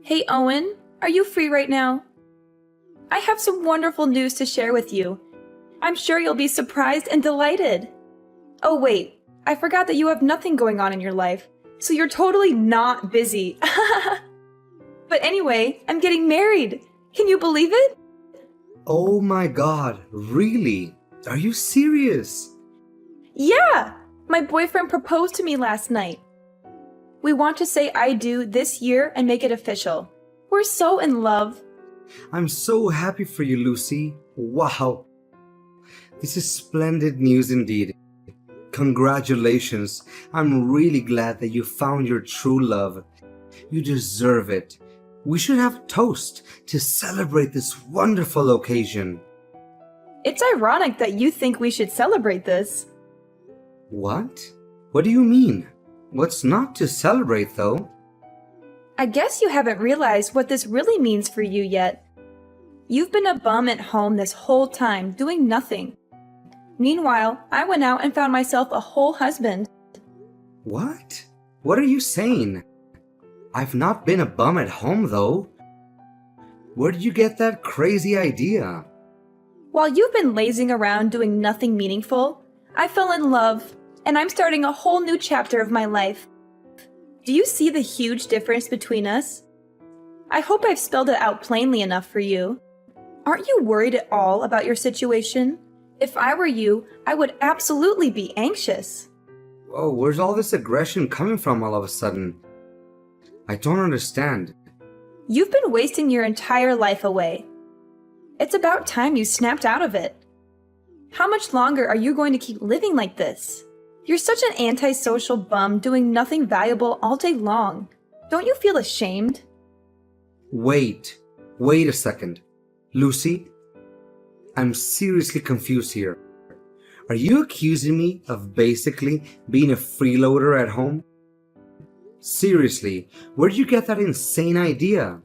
Hey Owen, are you free right now? I have some wonderful news to share with you. I'm sure you'll be surprised and delighted. Oh wait, I forgot that you have nothing going on in your life, so you're totally not busy. But anyway, I'm getting married. Can you believe it? Oh my god, really? Are you serious? Yeah! My boyfriend proposed to me last night. We want to say I do this year and make it official. We're so in love. I'm so happy for you, Lucy. Wow. This is splendid news indeed. Congratulations. I'm really glad that you found your true love. You deserve it. We should have a toast to celebrate this wonderful occasion. It's ironic that you think we should celebrate this. What? What do you mean? What's not to celebrate, though? I guess you haven't realized what this really means for you yet. You've been a bum at home this whole time, doing nothing. Meanwhile, I went out and found myself a whole husband. What? What are you saying? I've not been a bum at home, though. Where did you get that crazy idea? While you've been lazing around doing nothing meaningful, I fell in love, and I'm starting a whole new chapter of my life. Do you see the huge difference between us? I hope I've spelled it out plainly enough for you. Aren't you worried at all about your situation? If I were you, I would absolutely be anxious. Whoa, where's all this aggression coming from all of a sudden? I don't understand. You've been wasting your entire life away. It's about time you snapped out of it. How much longer are you going to keep living like this? You're such an antisocial bum doing nothing valuable all day long. Don't you feel ashamed? Wait a second. Lucy, I'm seriously confused here. Are you accusing me of basically being a freeloader at home? Seriously, where did you get that insane idea?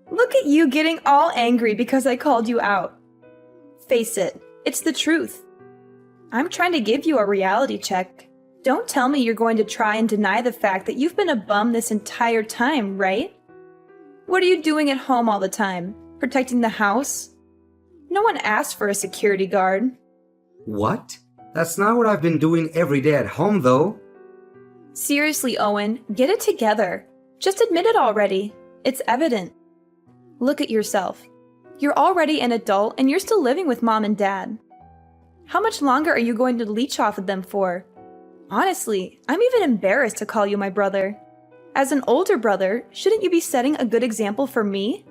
Look at you getting all angry because I called you out. Face it, it's the truth. I'm trying to give you a reality check. Don't tell me you're going to try and deny the fact that you've been a bum this entire time, right? What are you doing at home all the time? Protecting the house? No one asked for a security guard. What? That's not what I've been doing every day at home, though. Seriously, Owen, get it together. Just admit it already. It's evident. Look at yourself. You're already an adult and you're still living with mom and dad. How much longer are you going to leech off of them for? Honestly, I'm even embarrassed to call you my brother. As an older brother, shouldn't you be setting a good example for me?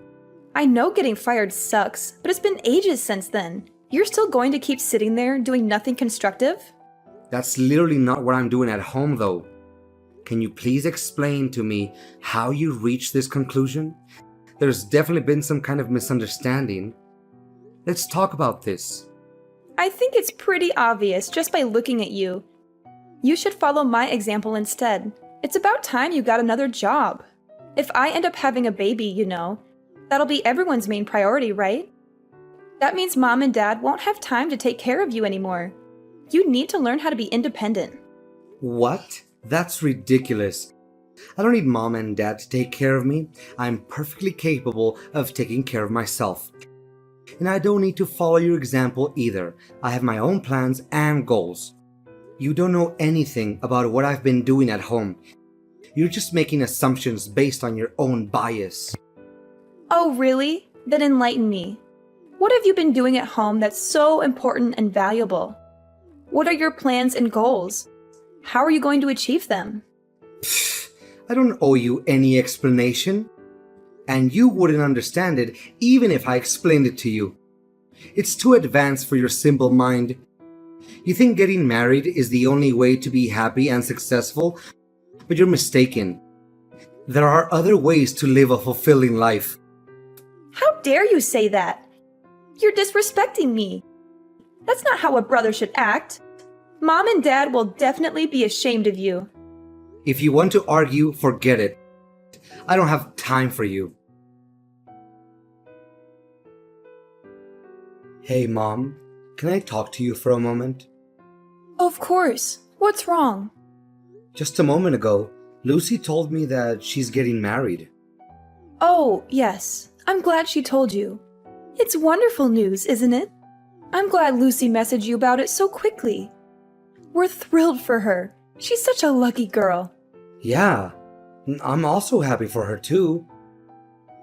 I know getting fired sucks, but it's been ages since then. You're still going to keep sitting there doing nothing constructive? That's literally not what I'm doing at home, though. Can you please explain to me how you reached this conclusion? There's definitely been some kind of misunderstanding. Let's talk about this. I think it's pretty obvious just by looking at you. You should follow my example instead. It's about time you got another job. If I end up having a baby, that'll be everyone's main priority, right? That means mom and dad won't have time to take care of you anymore. You need to learn how to be independent. What? That's ridiculous. I don't need mom and dad to take care of me. I'm perfectly capable of taking care of myself. And I don't need to follow your example either. I have my own plans and goals. You don't know anything about what I've been doing at home. You're just making assumptions based on your own bias. Oh, really? Then enlighten me. What have you been doing at home that's so important and valuable? What are your plans and goals? How are you going to achieve them? I don't owe you any explanation. And you wouldn't understand it even if I explained it to you. It's too advanced for your simple mind. You think getting married is the only way to be happy and successful, but you're mistaken. There are other ways to live a fulfilling life. How dare you say that? You're disrespecting me. That's not how a brother should act. Mom and dad will definitely be ashamed of you. If you want to argue, forget it. I don't have time for you. Hey, Mom, can I talk to you for a moment? Of course. What's wrong? Just a moment ago, Lucy told me that she's getting married. Oh, yes. I'm glad she told you. It's wonderful news, isn't it? I'm glad Lucy messaged you about it so quickly. We're thrilled for her. She's such a lucky girl. Yeah, I'm also happy for her too.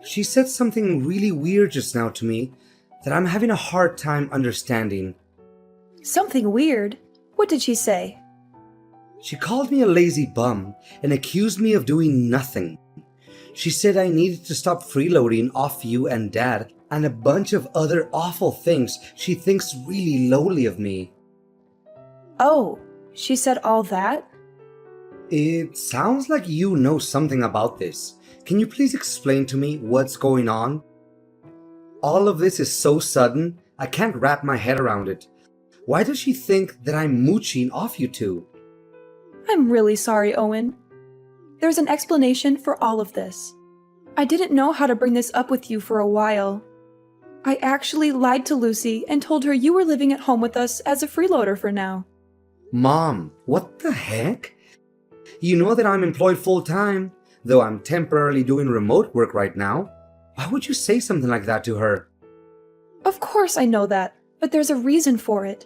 She said something really weird just now to me that I'm having a hard time understanding. Something weird? What did she say? She called me a lazy bum and accused me of doing nothing. She said I needed to stop freeloading off you and Dad and a bunch of other awful things she thinks really lowly of me. Oh, she said all that? It sounds like you know something about this. Can you please explain to me what's going on? All of this is so sudden, I can't wrap my head around it. Why does she think that I'm mooching off you two? I'm really sorry, Owen. There's an explanation for all of this. I didn't know how to bring this up with you for a while. I actually lied to Lucy and told her you were living at home with us as a freeloader for now. Mom, what the heck? You know that I'm employed full-time, though I'm temporarily doing remote work right now. Why would you say something like that to her? Of course I know that, but there's a reason for it.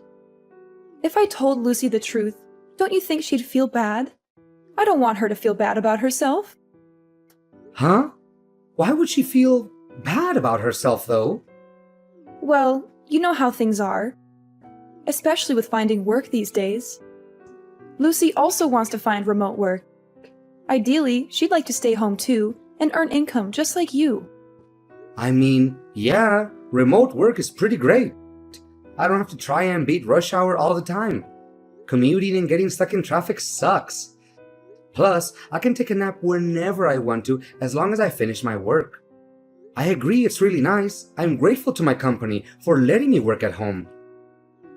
If I told Lucy the truth, don't you think she'd feel bad? I don't want her to feel bad about herself. Huh? Why would she feel bad about herself, though? Well, you know how things are. Especially with finding work these days. Lucy also wants to find remote work. Ideally, she'd like to stay home too and earn income just like you. I mean, yeah, remote work is pretty great. I don't have to try and beat rush hour all the time. Commuting and getting stuck in traffic sucks. Plus, I can take a nap whenever I want to as long as I finish my work. I agree it's really nice. I'm grateful to my company for letting me work at home.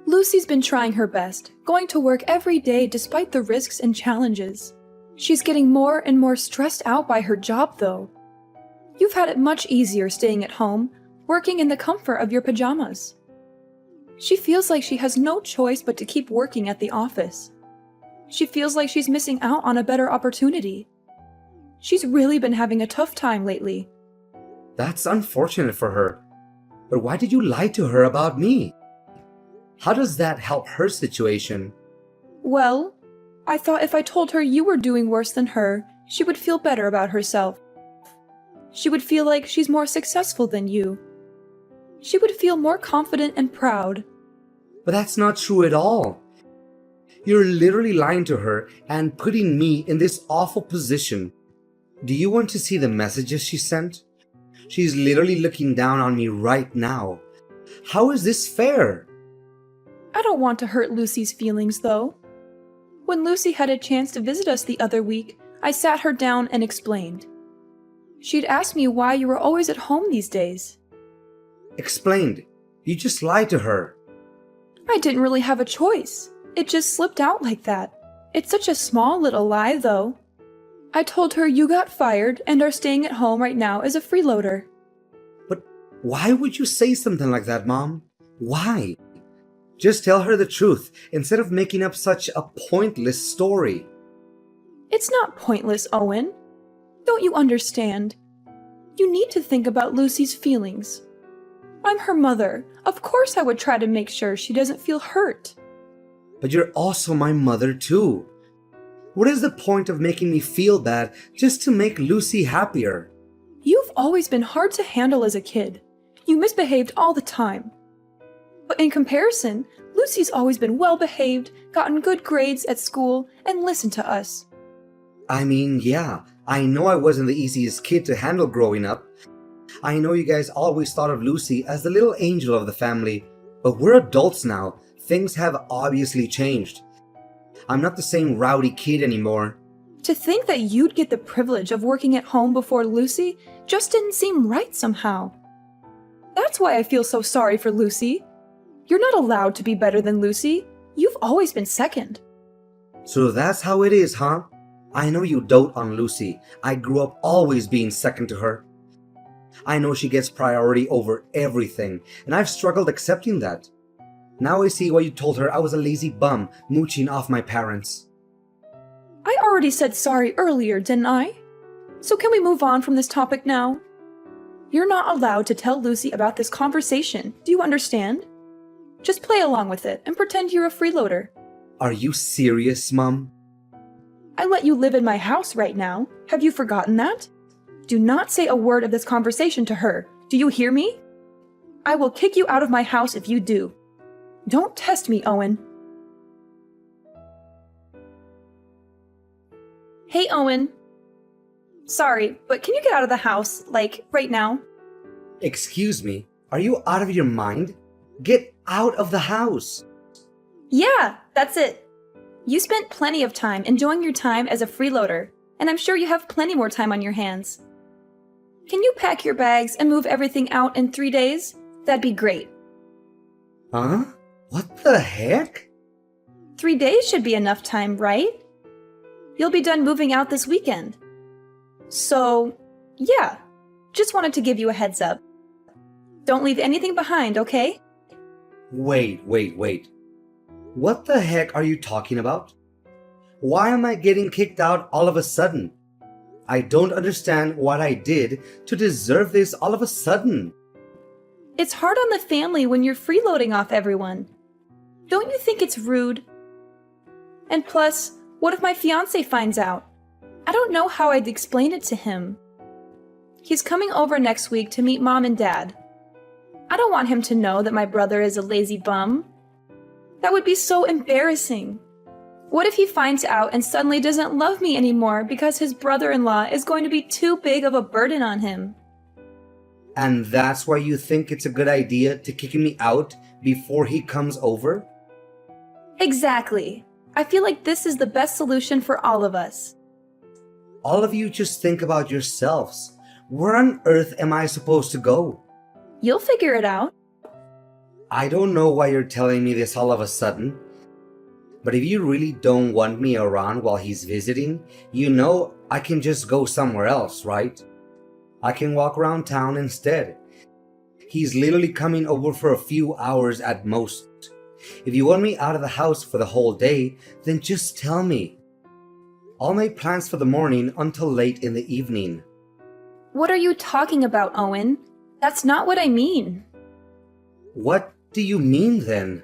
Lucy's been trying her best, going to work every day despite the risks and challenges. She's getting more and more stressed out by her job, though. You've had it much easier staying at home, working in the comfort of your pajamas. She feels like she has no choice but to keep working at the office. She feels like she's missing out on a better opportunity. She's really been having a tough time lately. That's unfortunate for her. But why did you lie to her about me? How does that help her situation? Well, I thought if I told her you were doing worse than her, she would feel better about herself. She would feel like she's more successful than you. She would feel more confident and proud. But that's not true at all. You're literally lying to her and putting me in this awful position. Do you want to see the messages she sent? She's literally looking down on me right now. How is this fair? I don't want to hurt Lucy's feelings, though. When Lucy had a chance to visit us the other week, I sat her down and explained. She'd asked me why you were always at home these days. Explained. You just lied to her. I didn't really have a choice. It just slipped out like that. It's such a small little lie, though. I told her you got fired and are staying at home right now as a freeloader. But why would you say something like that, Mom? Why? Just tell her the truth instead of making up such a pointless story. It's not pointless, Owen. Don't you understand? You need to think about Lucy's feelings. I'm her mother. Of course I would try to make sure she doesn't feel hurt. But you're also my mother too. What is the point of making me feel bad just to make Lucy happier? You've always been hard to handle as a kid. You misbehaved all the time. But in comparison, Lucy's always been well-behaved, gotten good grades at school, and listened to us. I mean, yeah, I know I wasn't the easiest kid to handle growing up. I know you guys always thought of Lucy as the little angel of the family, but we're adults now. Things have obviously changed. I'm not the same rowdy kid anymore. To think that you'd get the privilege of working at home before Lucy just didn't seem right somehow. That's why I feel so sorry for Lucy. You're not allowed to be better than Lucy. You've always been second. So that's how it is, huh? I know you dote on Lucy. I grew up always being second to her. I know she gets priority over everything, and I've struggled accepting that. Now I see why you told her I was a lazy bum mooching off my parents. I already said sorry earlier, didn't I? So can we move on from this topic now? You're not allowed to tell Lucy about this conversation. Do you understand? Just play along with it and pretend you're a freeloader. Are you serious, Mom? I let you live in my house right now. Have you forgotten that? Do not say a word of this conversation to her. Do you hear me? I will kick you out of my house if you do. Don't test me, Owen. Hey, Owen. Sorry, but can you get out of the house, like, right now? Excuse me, are you out of your mind? Get out of the house! Yeah, that's it. You spent plenty of time enjoying your time as a freeloader, and I'm sure you have plenty more time on your hands. Can you pack your bags and move everything out in 3 days? That'd be great. Huh? What the heck? 3 days should be enough time, right? You'll be done moving out this weekend. So, yeah, just wanted to give you a heads up. Don't leave anything behind, okay? Wait. What the heck are you talking about? Why am I getting kicked out all of a sudden? I don't understand what I did to deserve this all of a sudden. It's hard on the family when you're freeloading off everyone. Don't you think it's rude? And plus, what if my fiancé finds out? I don't know how I'd explain it to him. He's coming over next week to meet Mom and Dad. I don't want him to know that my brother is a lazy bum. That would be so embarrassing. What if he finds out and suddenly doesn't love me anymore because his brother-in-law is going to be too big of a burden on him? And that's why you think it's a good idea to kick me out before he comes over? Exactly. I feel like this is the best solution for all of us. All of you just think about yourselves. Where on earth am I supposed to go? You'll figure it out. I don't know why you're telling me this all of a sudden. But if you really don't want me around while he's visiting, you know I can just go somewhere else, right? I can walk around town instead. He's literally coming over for a few hours at most. If you want me out of the house for the whole day, then just tell me. I'll make plans for the morning until late in the evening. What are you talking about, Owen? That's not what I mean. What do you mean then?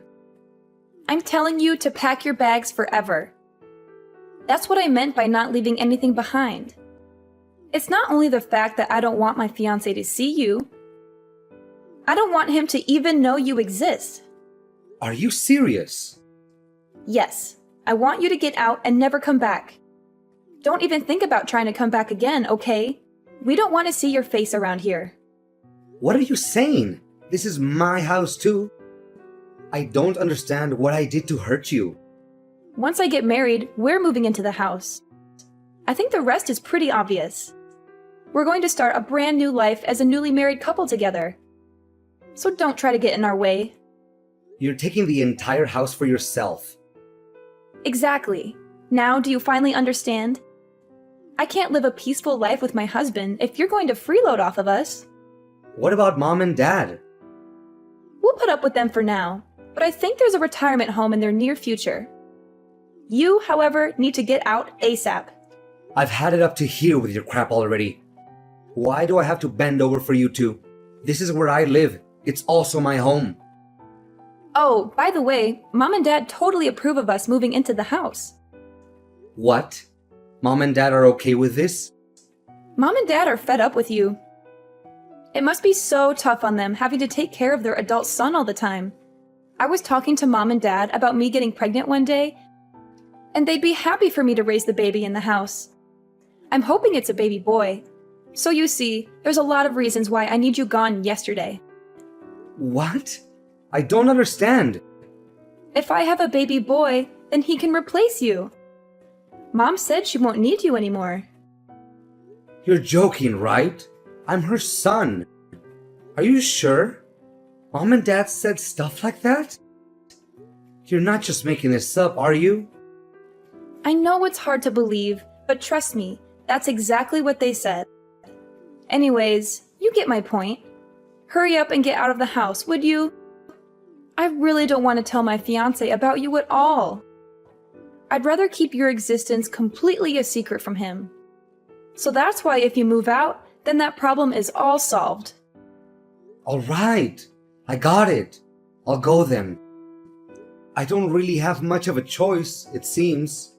I'm telling you to pack your bags forever. That's what I meant by not leaving anything behind. It's not only the fact that I don't want my fiancé to see you. I don't want him to even know you exist. Are you serious? Yes, I want you to get out and never come back. Don't even think about trying to come back again, okay? We don't want to see your face around here. What are you saying? This is my house too. I don't understand what I did to hurt you. Once I get married, we're moving into the house. I think the rest is pretty obvious. We're going to start a brand new life as a newly married couple together. So don't try to get in our way. You're taking the entire house for yourself. Exactly. Now do you finally understand? I can't live a peaceful life with my husband if you're going to freeload off of us. What about Mom and Dad? We'll put up with them for now, but I think there's a retirement home in their near future. You, however, need to get out ASAP. I've had it up to here with your crap already. Why do I have to bend over for you two? This is where I live. It's also my home. Oh, by the way, Mom and Dad totally approve of us moving into the house. What? Mom and Dad are okay with this? Mom and Dad are fed up with you. It must be so tough on them having to take care of their adult son all the time. I was talking to Mom and Dad about me getting pregnant one day, and they'd be happy for me to raise the baby in the house. I'm hoping it's a baby boy. So you see, there's a lot of reasons why I need you gone yesterday. What? I don't understand. If I have a baby boy, then he can replace you. Mom said she won't need you anymore. You're joking, right? I'm her son. Are you sure? Mom and Dad said stuff like that? You're not just making this up, are you? I know it's hard to believe, but trust me, that's exactly what they said. Anyways, you get my point. Hurry up and get out of the house, would you? I really don't want to tell my fiancé about you at all. I'd rather keep your existence completely a secret from him. So that's why if you move out, then that problem is all solved. All right, I got it. I'll go then. I don't really have much of a choice, it seems.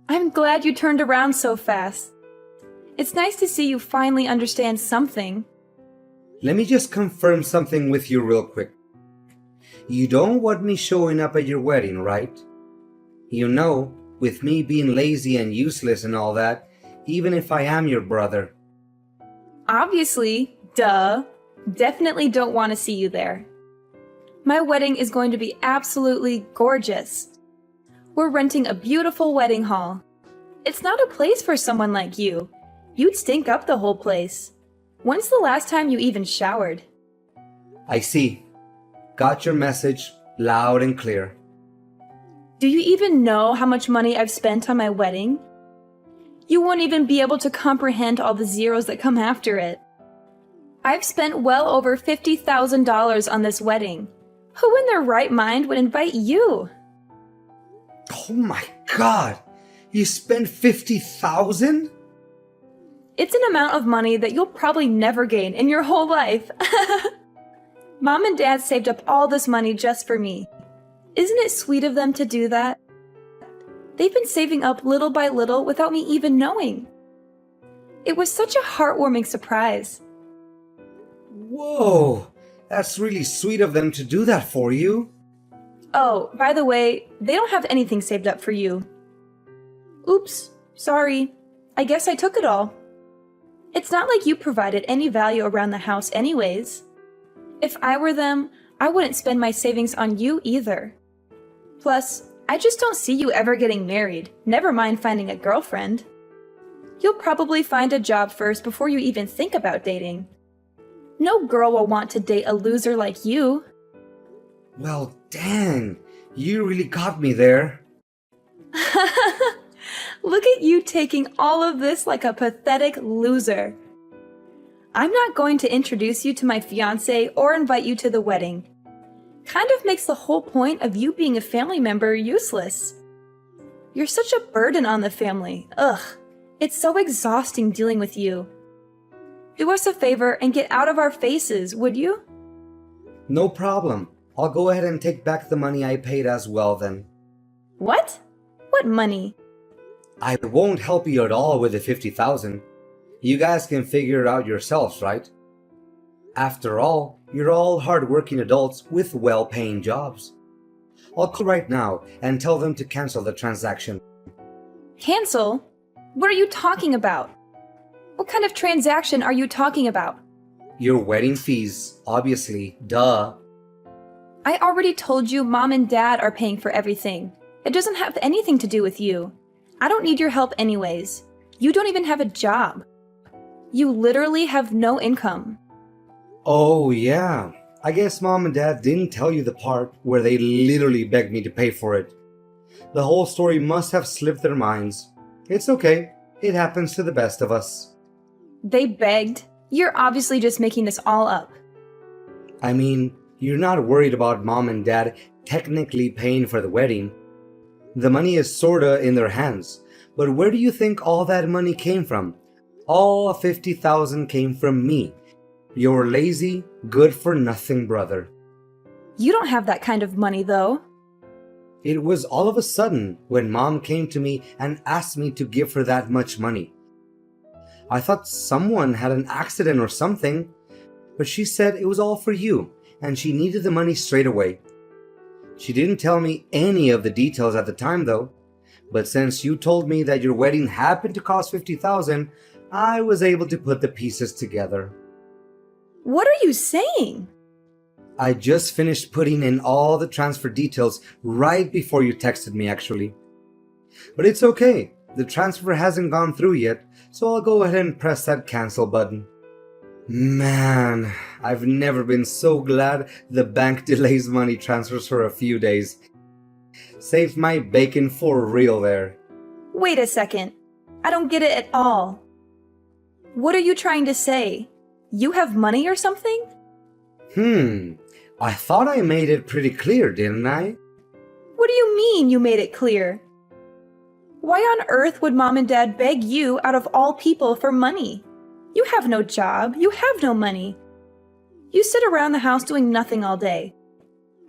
I'm glad you turned around so fast. It's nice to see you finally understand something. Let me just confirm something with you real quick. You don't want me showing up at your wedding, right? You know, with me being lazy and useless and all that, even if I am your brother. Obviously, duh. Definitely don't want to see you there. My wedding is going to be absolutely gorgeous. We're renting a beautiful wedding hall. It's not a place for someone like you. You'd stink up the whole place. When's the last time you even showered? I see. Got your message loud and clear. Do you even know how much money I've spent on my wedding? You won't even be able to comprehend all the zeros that come after it. I've spent well over $50,000 on this wedding. Who in their right mind would invite you? Oh my god! You spent $50,000? It's an amount of money that you'll probably never gain in your whole life. Mom and Dad saved up all this money just for me. Isn't it sweet of them to do that? They've been saving up little by little without me even knowing. It was such a heartwarming surprise. Whoa! That's really sweet of them to do that for you. Oh, by the way, they don't have anything saved up for you. Oops, sorry. I guess I took it all. It's not like you provided any value around the house anyways. If I were them, I wouldn't spend my savings on you either. Plus, I just don't see you ever getting married, never mind finding a girlfriend. You'll probably find a job first before you even think about dating. No girl will want to date a loser like you. Well, dang. You really got me there. Look at you taking all of this like a pathetic loser. I'm not going to introduce you to my fiancé or invite you to the wedding. Kind of makes the whole point of you being a family member useless. You're such a burden on the family. Ugh, it's so exhausting dealing with you. Do us a favor and get out of our faces, would you? No problem. I'll go ahead and take back the money I paid as well then. What? What money? I won't help you at all with the $50,000. You guys can figure it out yourselves, right? After all, you're all hard-working adults with well-paying jobs. I'll call right now and tell them to cancel the transaction. Cancel? What are you talking about? What kind of transaction are you talking about? Your wedding fees, obviously, duh. I already told you Mom and Dad are paying for everything. It doesn't have anything to do with you. I don't need your help anyways. You don't even have a job. You literally have no income. Oh yeah, I guess Mom and Dad didn't tell you the part where they literally begged me to pay for it. The whole story must have slipped their minds. It's okay, it happens to the best of us. They begged? You're obviously just making this all up. I mean, you're not worried about Mom and Dad technically paying for the wedding. The money is sorta in their hands, but where do you think all that money came from? All $50,000 came from me. Your lazy, good-for-nothing brother. You don't have that kind of money, though. It was all of a sudden when Mom came to me and asked me to give her that much money. I thought someone had an accident or something, but she said it was all for you, and she needed the money straight away. She didn't tell me any of the details at the time, though, but since you told me that your wedding happened to cost $50,000, I was able to put the pieces together. What are you saying? I just finished putting in all the transfer details right before you texted me, actually. But it's okay. The transfer hasn't gone through yet, so I'll go ahead and press that cancel button. Man, I've never been so glad the bank delays money transfers for a few days. Saved my bacon for real there. Wait a second. I don't get it at all. What are you trying to say? You have money or something? I thought I made it pretty clear, didn't I? What do you mean you made it clear? Why on earth would Mom and Dad beg you out of all people for money? You have no job. You have no money. You sit around the house doing nothing all day.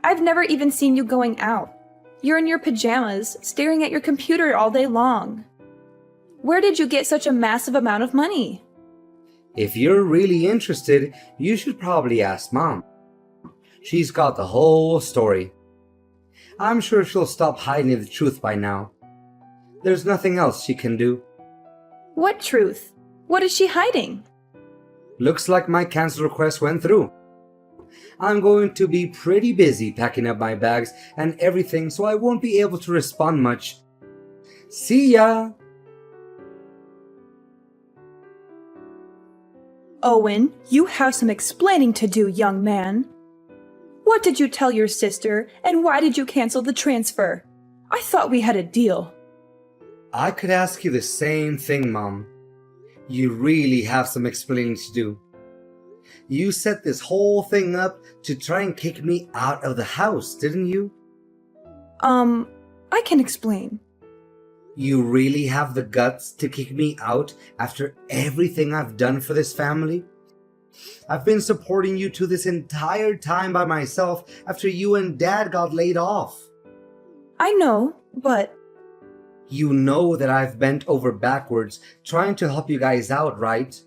I've never even seen you going out. You're in your pajamas, staring at your computer all day long. Where did you get such a massive amount of money? If you're really interested, you should probably ask Mom. She's got the whole story. I'm sure she'll stop hiding the truth by now. There's nothing else she can do. What truth? What is she hiding? Looks like my cancel request went through. I'm going to be pretty busy packing up my bags and everything, so I won't be able to respond much. See ya! Owen, you have some explaining to do, young man. What did you tell your sister, and why did you cancel the transfer? I thought we had a deal. I could ask you the same thing, Mom. You really have some explaining to do. You set this whole thing up to try and kick me out of the house, didn't you? I can explain. You really have the guts to kick me out after everything I've done for this family? I've been supporting you two this entire time by myself after you and Dad got laid off. I know, but... You know that I've bent over backwards trying to help you guys out, right?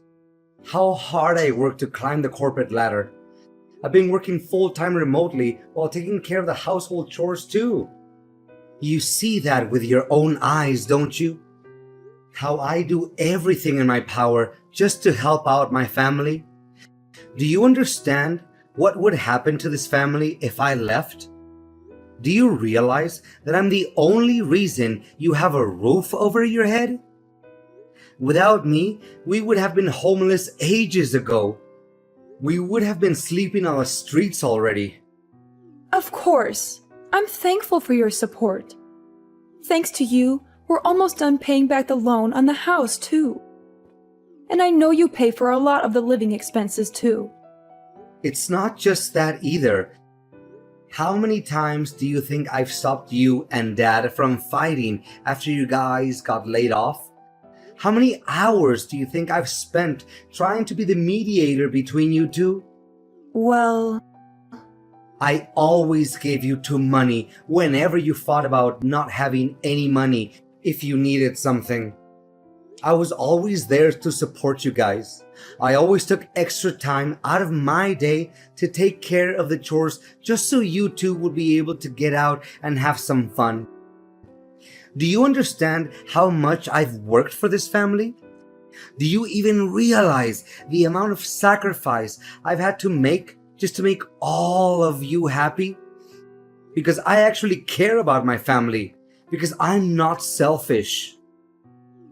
How hard I worked to climb the corporate ladder. I've been working full-time remotely while taking care of the household chores too. You see that with your own eyes, don't you? How I do everything in my power just to help out my family. Do you understand what would happen to this family if I left? Do you realize that I'm the only reason you have a roof over your head? Without me, we would have been homeless ages ago. We would have been sleeping on the streets already. Of course. I'm thankful for your support. Thanks to you, we're almost done paying back the loan on the house, too. And I know you pay for a lot of the living expenses, too. It's not just that either. How many times do you think I've stopped you and Dad from fighting after you guys got laid off? How many hours do you think I've spent trying to be the mediator between you two? Well... I always gave you two money whenever you fought about not having any money if you needed something. I was always there to support you guys. I always took extra time out of my day to take care of the chores just so you two would be able to get out and have some fun. Do you understand how much I've worked for this family? Do you even realize the amount of sacrifice I've had to make just to make all of you happy? Because I actually care about my family. Because I'm not selfish.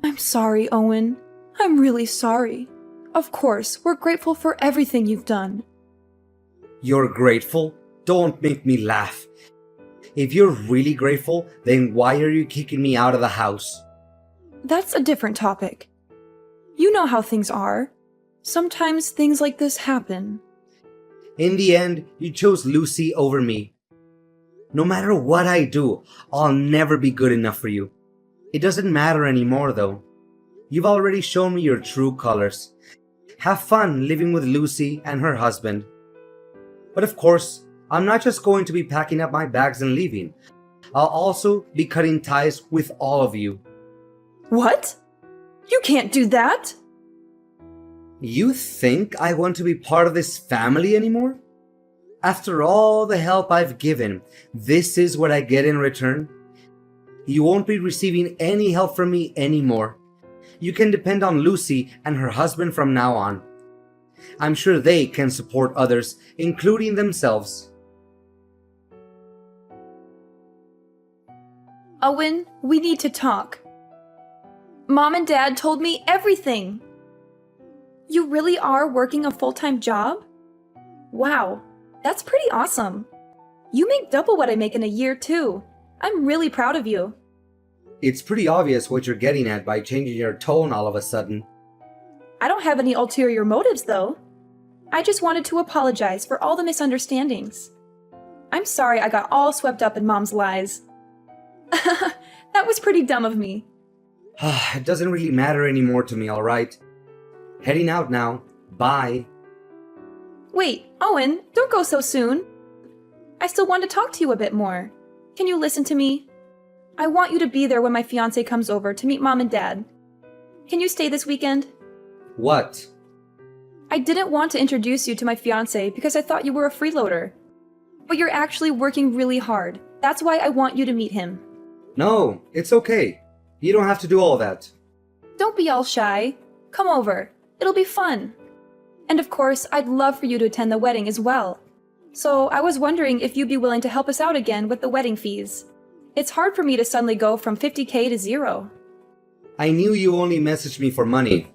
I'm sorry, Owen. I'm really sorry. Of course, we're grateful for everything you've done. You're grateful? Don't make me laugh. If you're really grateful, then why are you kicking me out of the house? That's a different topic. You know how things are. Sometimes things like this happen. In the end, you chose Lucy over me. No matter what I do, I'll never be good enough for you. It doesn't matter anymore though. You've already shown me your true colors. Have fun living with Lucy and her husband. But of course, I'm not just going to be packing up my bags and leaving. I'll also be cutting ties with all of you. What? You can't do that! You think I want to be part of this family anymore? After all the help I've given, this is what I get in return? You won't be receiving any help from me anymore. You can depend on Lucy and her husband from now on. I'm sure they can support others, including themselves. Owen, we need to talk. Mom and Dad told me everything. You really are working a full-time job? Wow, that's pretty awesome. You make double what I make in a year, too. I'm really proud of you. It's pretty obvious what you're getting at by changing your tone all of a sudden. I don't have any ulterior motives, though. I just wanted to apologize for all the misunderstandings. I'm sorry I got all swept up in Mom's lies. That was pretty dumb of me. It doesn't really matter anymore to me, alright? Heading out now. Bye. Wait, Owen, don't go so soon. I still want to talk to you a bit more. Can you listen to me? I want you to be there when my fiancé comes over to meet Mom and Dad. Can you stay this weekend? What? I didn't want to introduce you to my fiancé because I thought you were a freeloader. But you're actually working really hard. That's why I want you to meet him. No, it's okay. You don't have to do all that. Don't be all shy. Come over. It'll be fun. And of course, I'd love for you to attend the wedding as well. So I was wondering if you'd be willing to help us out again with the wedding fees. It's hard for me to suddenly go from 50K to zero. I knew you only messaged me for money.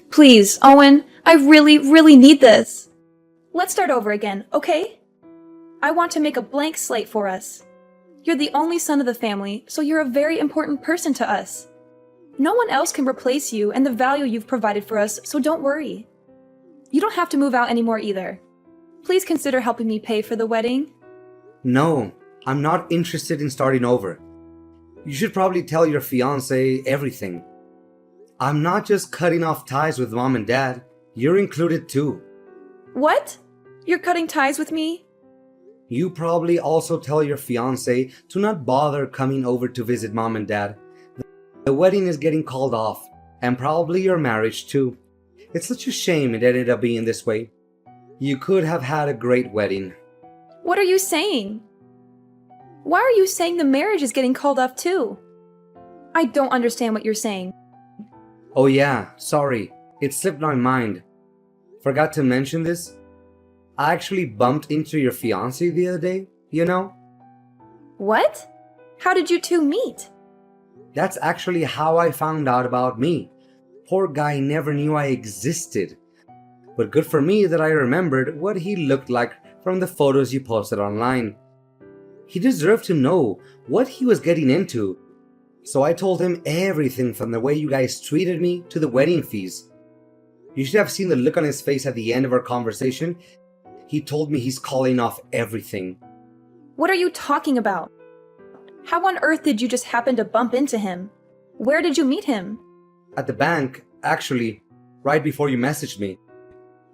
Please, Owen, I really need this. Let's start over again, okay? I want to make a blank slate for us. You're the only son of the family, so you're a very important person to us. No one else can replace you and the value you've provided for us, so don't worry. You don't have to move out anymore either. Please consider helping me pay for the wedding. No, I'm not interested in starting over. You should probably tell your fiancé everything. I'm not just cutting off ties with Mom and Dad. You're included too. What? You're cutting ties with me? You probably also tell your fiancé to not bother coming over to visit Mom and Dad. The wedding is getting called off, and probably your marriage too. It's such a shame it ended up being this way. You could have had a great wedding. What are you saying? Why are you saying the marriage is getting called off too? I don't understand what you're saying. Oh yeah, sorry. It slipped my mind. Forgot to mention this. I actually bumped into your fiancé the other day, you know? What? How did you two meet? That's actually how I found out about me. Poor guy never knew I existed. But good for me that I remembered what he looked like from the photos you posted online. He deserved to know what he was getting into. So I told him everything from the way you guys treated me to the wedding fees. You should have seen the look on his face at the end of our conversation. He told me he's calling off everything. What are you talking about? How on earth did you just happen to bump into him? Where did you meet him? At the bank, actually, right before you messaged me.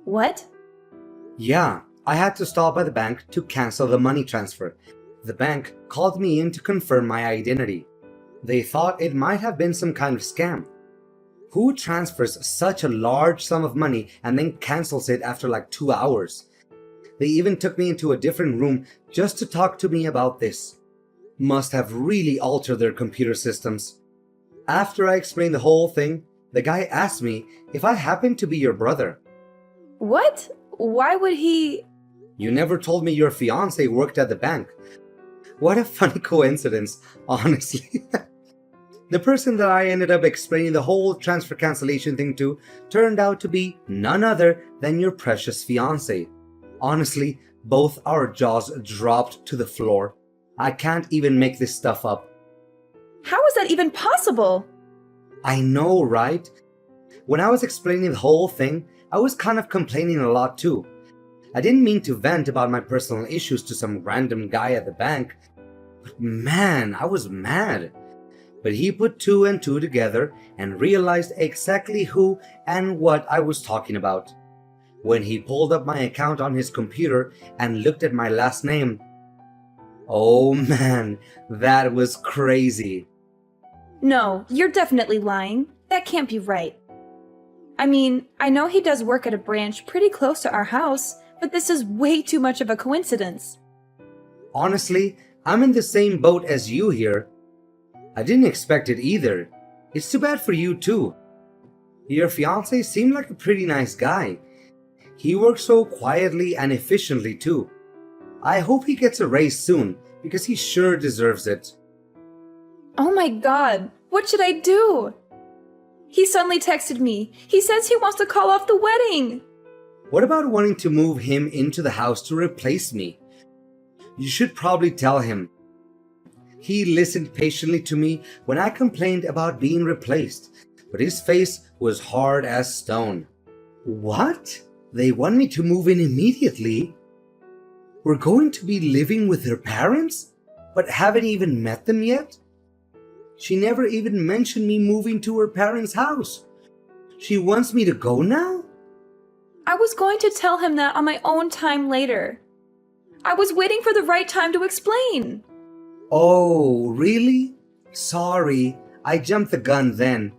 What? Yeah, I had to stop by the bank to cancel the money transfer. The bank called me in to confirm my identity. They thought it might have been some kind of scam. Who transfers such a large sum of money and then cancels it after like 2 hours? They even took me into a different room just to talk to me about this. Must have really altered their computer systems. After I explained the whole thing, the guy asked me if I happened to be your brother. What? Why would he? You never told me your fiancé worked at the bank. What a funny coincidence, honestly. The person that I ended up explaining the whole transfer cancellation thing to turned out to be none other than your precious fiancé. Honestly, both our jaws dropped to the floor. I can't even make this stuff up. How is that even possible? I know, right? When I was explaining the whole thing, I was kind of complaining a lot too. I didn't mean to vent about my personal issues to some random guy at the bank. But man, I was mad. But he put two and two together and realized exactly who and what I was talking about. When he pulled up my account on his computer and looked at my last name, oh man, that was crazy. No, you're definitely lying. That can't be right. I mean, I know he does work at a branch pretty close to our house, but this is way too much of a coincidence. Honestly, I'm in the same boat as you here. I didn't expect it either. It's too bad for you too. Your fiancé seemed like a pretty nice guy. He works so quietly and efficiently too. I hope he gets a raise soon because he sure deserves it. Oh my god, what should I do? He suddenly texted me. He says he wants to call off the wedding. What about wanting to move him into the house to replace me? You should probably tell him. He listened patiently to me when I complained about being replaced, but his face was hard as stone. What? They want me to move in immediately? We're going to be living with her parents, but haven't even met them yet? She never even mentioned me moving to her parents' house. She wants me to go now? I was going to tell him that on my own time later. I was waiting for the right time to explain. Oh, really? Sorry, I jumped the gun then.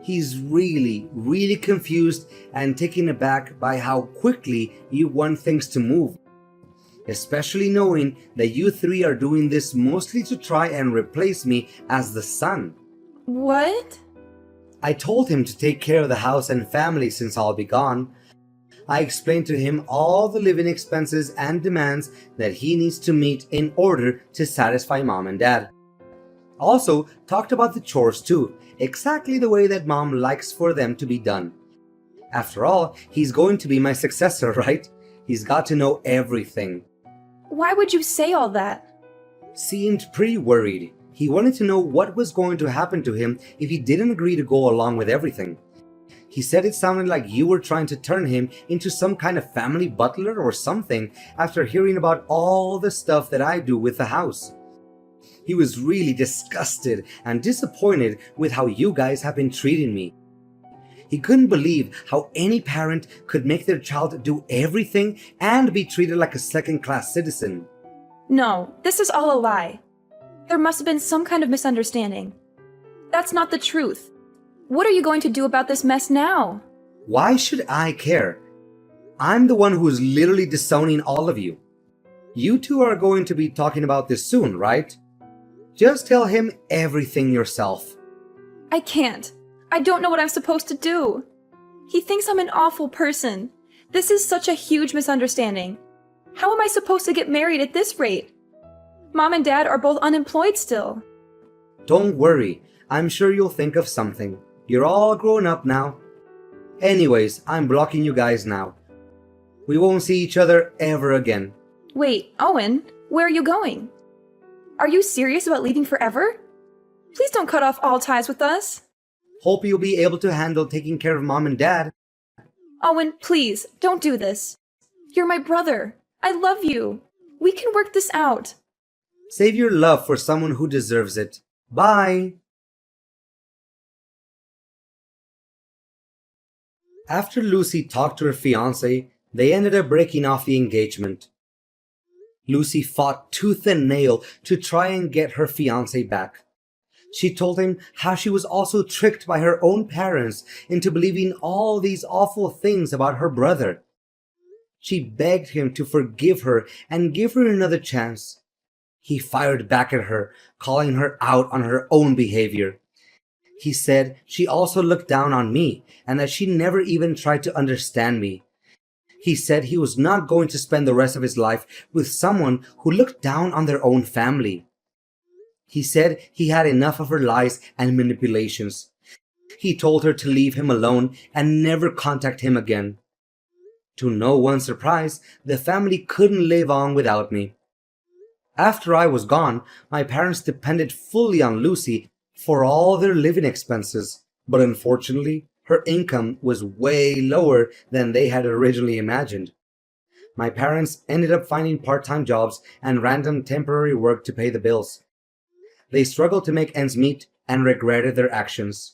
He's really confused and taken aback by how quickly you want things to move. Especially knowing that you three are doing this mostly to try and replace me as the son. What? I told him to take care of the house and family since I'll be gone. I explained to him all the living expenses and demands that he needs to meet in order to satisfy mom and dad. Also, talked about the chores too, exactly the way that mom likes for them to be done. After all, he's going to be my successor, right? He's got to know everything. Why would you say all that? Seemed pretty worried. He wanted to know what was going to happen to him if he didn't agree to go along with everything. He said it sounded like you were trying to turn him into some kind of family butler or something after hearing about all the stuff that I do with the house. He was really disgusted and disappointed with how you guys have been treating me. He couldn't believe how any parent could make their child do everything and be treated like a second-class citizen. No, this is all a lie. There must have been some kind of misunderstanding. That's not the truth. What are you going to do about this mess now? Why should I care? I'm the one who is literally disowning all of you. You two are going to be talking about this soon, right? Just tell him everything yourself. I can't. I don't know what I'm supposed to do. He thinks I'm an awful person. This is such a huge misunderstanding. How am I supposed to get married at this rate? Mom and Dad are both unemployed still. Don't worry. I'm sure you'll think of something. You're all grown up now. Anyways, I'm blocking you guys now. We won't see each other ever again. Wait, Owen, where are you going? Are you serious about leaving forever? Please don't cut off all ties with us. Hope you'll be able to handle taking care of mom and dad. Owen, please, don't do this. You're my brother. I love you. We can work this out. Save your love for someone who deserves it. Bye! After Lucy talked to her fiancé, they ended up breaking off the engagement. Lucy fought tooth and nail to try and get her fiancé back. She told him how she was also tricked by her own parents into believing all these awful things about her brother. She begged him to forgive her and give her another chance. He fired back at her, calling her out on her own behavior. He said she also looked down on me and that she never even tried to understand me. He said he was not going to spend the rest of his life with someone who looked down on their own family. He said he had enough of her lies and manipulations. He told her to leave him alone and never contact him again. To no one's surprise, the family couldn't live on without me. After I was gone, my parents depended fully on Lucy for all their living expenses, but unfortunately, her income was way lower than they had originally imagined. My parents ended up finding part-time jobs and random temporary work to pay the bills. They struggled to make ends meet and regretted their actions.